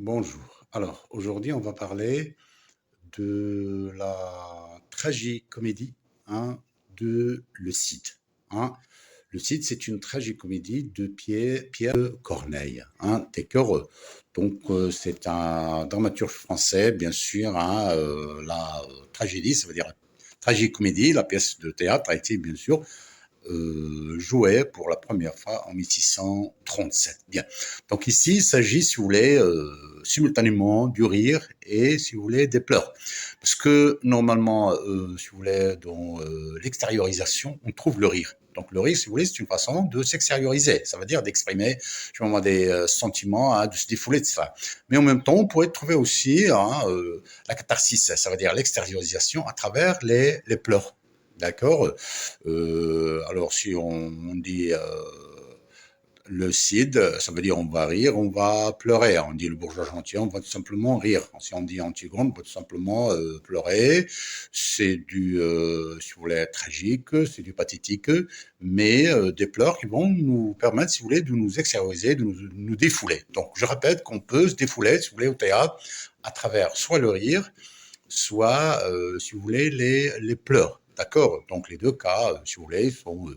Bonjour. Alors, aujourd'hui, on va parler de la tragicomédie, hein, de Le Cid, hein. Le Cid, c'est une tragicomédie de Pierre Corneille, hein, d'accord. C'est un dramaturge français, bien sûr, hein. La tragédie, ça veut dire tragicomédie, la pièce de théâtre a été, bien sûr, jouait pour la première fois en 1637. Bien. Donc ici, il s'agit, si vous voulez, simultanément du rire et, si vous voulez, des pleurs. Parce que normalement, si vous voulez, dans l'extériorisation, on trouve le rire. Donc le rire, si vous voulez, c'est une façon de s'extérioriser. Ça veut dire d'exprimer justement des sentiments, hein, de se défouler de ça. Mais en même temps, on pourrait trouver aussi, hein, la catharsis, ça veut dire l'extériorisation à travers les pleurs. D'accord. Alors si on dit le Cid, ça veut dire on va rire, on va pleurer. On dit le bourgeois gentil, on va tout simplement rire. Si on dit Antigone, on va tout simplement pleurer. C'est du, si vous voulez, tragique, c'est du pathétique, mais des pleurs qui vont nous permettre, si vous voulez, de nous extérioriser, de nous défouler. Donc je répète qu'on peut se défouler, si vous voulez, au théâtre, à travers soit le rire, soit, si vous voulez, les pleurs. D'accord. Donc les deux cas, si vous voulez, sont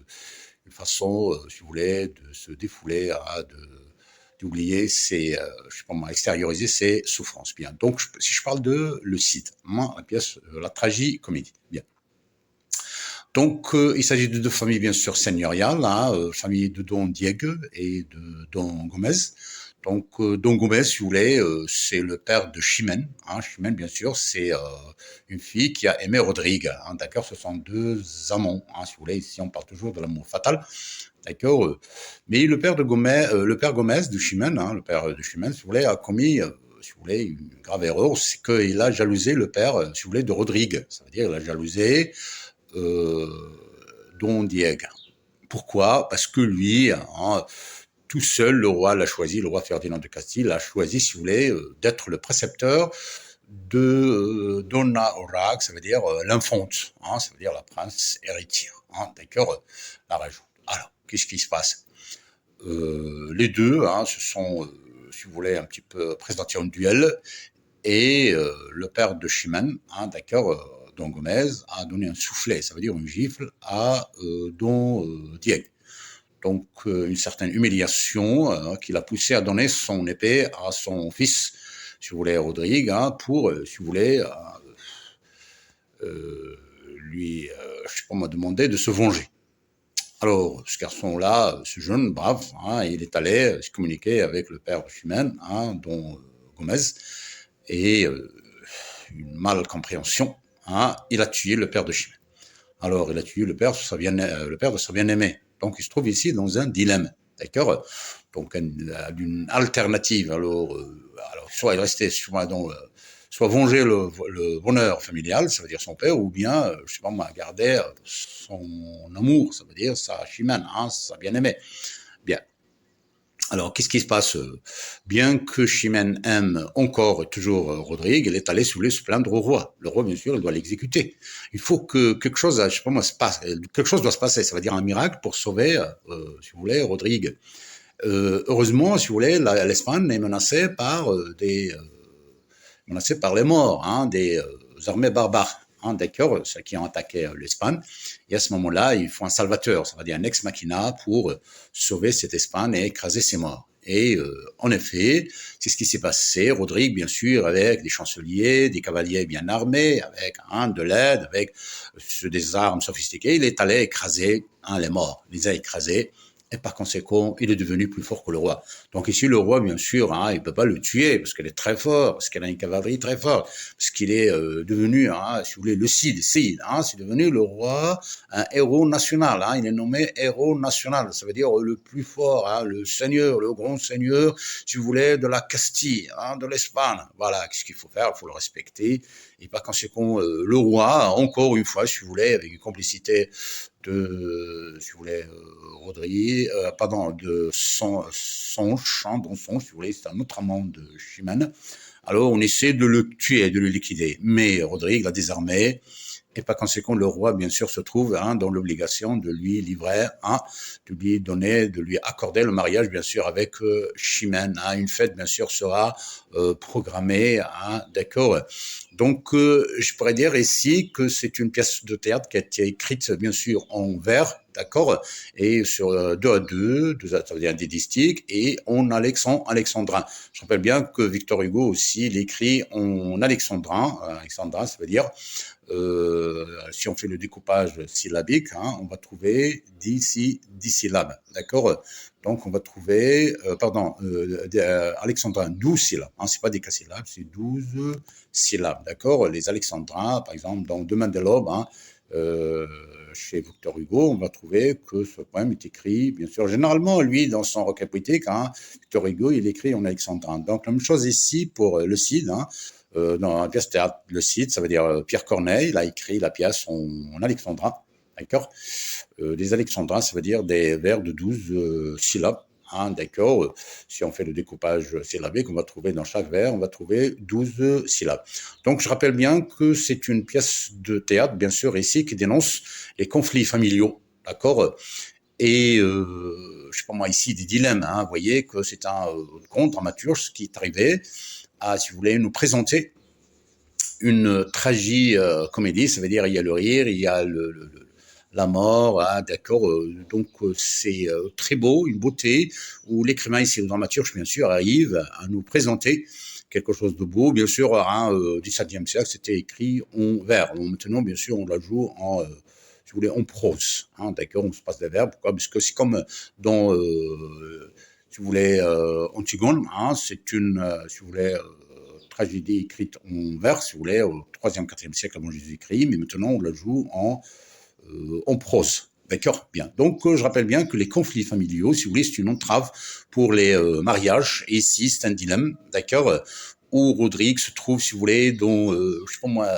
une façon, si vous voulez, de se défouler, hein, d'oublier ses, je sais pas moi, extérioriser ses souffrances. Bien. Donc si je parle de Le Cid, moi, la pièce, la tragicomédie. Bien. Donc, il s'agit de deux familles, bien sûr, seigneuriales, hein, famille de Don Diego et de Don Gomez. Donc, Don Gomez, si vous voulez, c'est le père de Chimène. Hein. Chimène, bien sûr, c'est une fille qui a aimé Rodrigue. Hein, d'accord, ce sont deux amants. Hein, si vous voulez, ici, on parle toujours de l'amour fatal. D'accord. Mais le père de Gomez, le père Gomez de Chimène, hein, le père de Chimène, si vous voulez, a commis, si vous voulez, une grave erreur, c'est qu'il a jalousé le père, si vous voulez, de Rodrigue. Ça veut dire qu'il a jalousé euh, Don Diego. Pourquoi? Parce que lui, hein, tout seul, le roi l'a choisi, le roi Ferdinand de Castille l'a choisi, si vous voulez, d'être le précepteur de Donna Aurach, ça veut dire l'infante, hein, ça veut dire la prince héritière, hein, d'accord, la reine. Alors, qu'est-ce qui se passe? Les deux, hein, se sont, si vous voulez, un petit peu présentés en duel, et le père de Chimène, hein, d'accord, Don Gomez, a donné un soufflet, ça veut dire une gifle, à Don Diego. Donc une certaine humiliation qui l'a poussé à donner son épée à son fils, si vous voulez, Rodrigue, hein, pour, si vous voulez, lui, je sais pas moi, demander de se venger. Alors, ce garçon-là, ce jeune brave, hein, il est allé se communiquer avec le père de Chimène, hein, dont Gomez, et une malcompréhension, hein, il a tué le père de Chimène. Alors, il a tué le père de sa bien-aimée. Donc, il se trouve ici dans un dilemme, d'accord. Donc, une alternative. Alors, soit il restait soit venger le bonheur familial, ça veut dire son père, ou bien, je sais pas moi, garder son amour, ça veut dire sa Chimène, hein, sa bien-aimée. Bien. Alors, qu'est-ce qui se passe? Bien que Chimène aime encore et toujours Rodrigue, elle est allée se plaindre au roi. Le roi, bien sûr, il doit l'exécuter. Il faut que quelque chose, je sais pas moi, se passe. Quelque chose doit se passer. Ça veut dire un miracle pour sauver, si vous voulez, Rodrigue. Heureusement, si vous voulez, l'Espagne est menacée par les morts, hein, des armées barbares. Hein, d'accord, ceux qui ont attaqué l'Espagne. Et à ce moment-là, il faut un salvateur, ça veut dire un ex machina pour sauver cette Espagne et écraser ses morts. Et en effet, c'est ce qui s'est passé. Rodrigue, bien sûr, avec des chanceliers, des cavaliers bien armés, avec de l'aide, avec des armes sophistiquées, il est allé écraser les morts, il les a écrasés. Et par conséquent, il est devenu plus fort que le roi. Donc ici, le roi, bien sûr, hein, il ne peut pas le tuer parce qu'il est très fort, parce qu'il a une cavalerie très forte, parce qu'il est devenu, hein, si vous voulez, le Cid, c'est devenu le roi, un héros national. Hein, il est nommé héros national, ça veut dire le plus fort, hein, le seigneur, le grand seigneur, si vous voulez, de la Castille, hein, de l'Espagne. Voilà, qu'est-ce qu'il faut faire? Il faut le respecter. Et par conséquent, le roi, encore une fois, si vous voulez, avec une complicité de, si vous voulez, Rodrigue, pardon, de Sonche, hein, dont Sonche, si vous voulez, c'est un autre amant de Chimène. Alors, on essaie de le tuer, de le liquider. Mais Rodrigue l'a désarmé et par conséquent, le roi, bien sûr, se trouve dans l'obligation de lui livrer, de lui donner, de lui accorder le mariage, bien sûr, avec Chimène. Une fête, bien sûr, sera programmée, d'accord. Donc, je pourrais dire ici que c'est une pièce de théâtre qui a été écrite, bien sûr, en vers, d'accord, et sur 2 à 2, ça veut dire des distiques, et en alexandrin. Je rappelle bien que Victor Hugo aussi l'écrit en alexandrin. Alexandrin, ça veut dire si on fait le découpage syllabique, on va trouver 10 syllabes, d'accord. Donc on va trouver, alexandrin, 12 syllabes. C'est pas décasyllabes, c'est 12 syllabes, d'accord. Les alexandrins, par exemple, dans Demain de l'aube, chez Victor Hugo, on va trouver que ce poème est écrit, bien sûr, généralement, lui, dans son recueil poétique, Victor Hugo, il écrit en alexandrin. Donc la même chose ici pour le Cid, dans la pièce théâtre, le Cid, ça veut dire Pierre Corneille, il a écrit la pièce en alexandrin, d'accord. Des alexandrins, ça veut dire des vers de 12 syllabes, d'accord. Si on fait le découpage syllabique, on va trouver dans chaque vers, on va trouver 12 syllabes. Donc je rappelle bien que c'est une pièce de théâtre, bien sûr, ici, qui dénonce les conflits familiaux, d'accord. Et je sais pas moi ici des dilemmes, vous voyez que c'est un grand dramaturge qui est arrivé à, si vous voulez, nous présenter une comédie, ça veut dire il y a le rire, il y a la mort, d'accord. Donc c'est très beau, une beauté, où l'écrivain ici, le dramaturge, bien sûr, arrive à nous présenter quelque chose de beau. Bien sûr, au XVIIe siècle, c'était écrit en vers. Donc, maintenant, bien sûr, on la joue en si vous voulez, en prose, d'accord, on se passe des verbes. Pourquoi? Parce que c'est comme dans, si vous voulez, Antigone, c'est une, si vous voulez, tragédie écrite en vers, si vous voulez, au 3e, 4e siècle avant Jésus-Christ, mais maintenant on la joue en prose. D'accord? Bien. Donc, je rappelle bien que les conflits familiaux, si vous voulez, c'est une entrave pour les mariages. Et ici, c'est un dilemme, d'accord, où Rodrigue se trouve, si vous voulez, dans, je sais pas moi,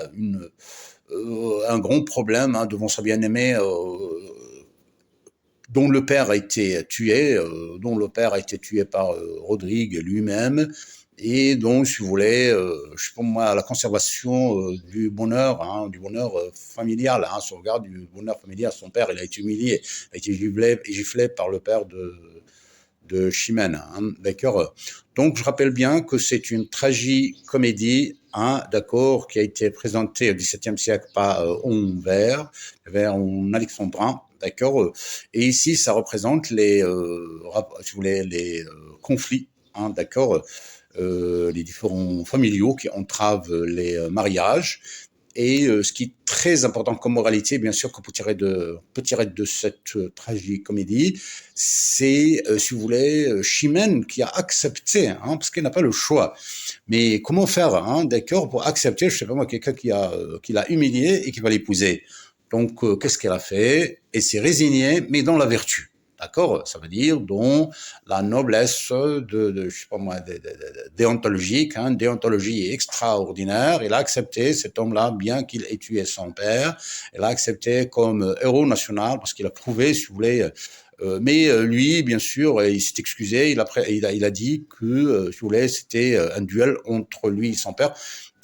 un grand problème devant sa bien-aimée, dont le père a été tué, par Rodrigue lui-même, et donc, si vous voulez, je sais pas moi, la conservation du bonheur, familial, si on regarde du bonheur familial, son père, il a été humilié, a été giflé par le père de Chimène, d'accord. Donc, je rappelle bien que c'est une tragicomédie, d'accord, qui a été présentée au XVIIe siècle par en vers en alexandrin, d'accord. Et ici, ça représente les, si vous voulez, les conflits, d'accord, les différents familiaux qui entravent les mariages. Et ce qui est très important comme moralité, bien sûr, qu'on peut tirer de cette tragicomédie, c'est, si vous voulez, Chimène qui a accepté, parce qu'elle n'a pas le choix. Mais comment faire, d'accord, pour accepter, je sais pas moi, quelqu'un qui l'a humilié et qui va l'épouser. Donc, qu'est-ce qu'elle a fait? Elle s'est résignée, mais dans la vertu. D'accord? Ça veut dire dans la noblesse je sais pas moi, déontologique, déontologie extraordinaire. Il a accepté, cet homme-là, bien qu'il ait tué son père, il a accepté comme héros national parce qu'il a prouvé, si vous voulez, mais lui, bien sûr, il s'est excusé. Il a dit que, si vous voulez, c'était un duel entre lui et son père.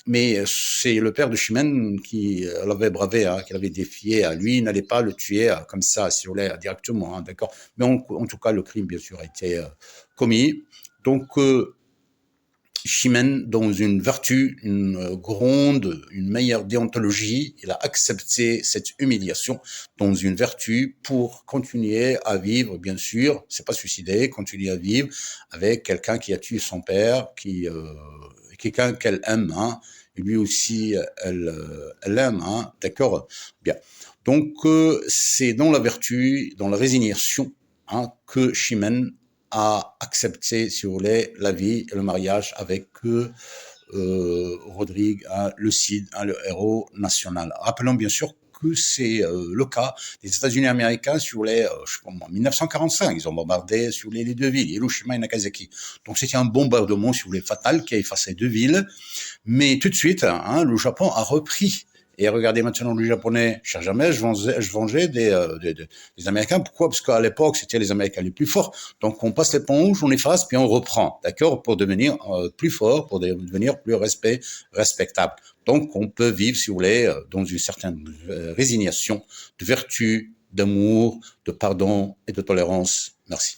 Mais c'est le père de Chimène qui l'avait bravé, qui l'avait défié. Lui, il n'allait pas le tuer comme ça, si vous voulez, directement, d'accord. Mais en tout cas, le crime, bien sûr, a été commis. Donc, Chimène, dans une vertu, une meilleure déontologie, il a accepté cette humiliation dans une vertu pour continuer à vivre, bien sûr, c'est pas suicider, continuer à vivre avec quelqu'un qui a tué son père, quelqu'un qu'elle aime, et lui aussi, elle l'aime, d'accord, bien. Donc, c'est dans la vertu, dans la résignation, que Chimène a accepté, si vous voulez, la vie et le mariage avec Rodrigue, le Cid, le héros national. Rappelons bien sûr que c'est le cas des États-Unis américains, si vous voulez, je sais pas moi, en 1945, ils ont bombardé, si vous voulez, les 2 villes, Hiroshima et Nagasaki. Donc c'était un bombardement, si vous voulez, fatal, qui a effacé 2 villes. Mais tout de suite, le Japon a repris Et regardez maintenant les Japonais, cher jamais, je vengeais des Américains. Pourquoi? Parce qu'à l'époque, c'était les Américains les plus forts. Donc on passe l'éponge, on efface, puis on reprend, d'accord, pour devenir plus fort, pour devenir plus respectable. Donc on peut vivre, si vous voulez, dans une certaine résignation, de vertu, d'amour, de pardon et de tolérance. Merci.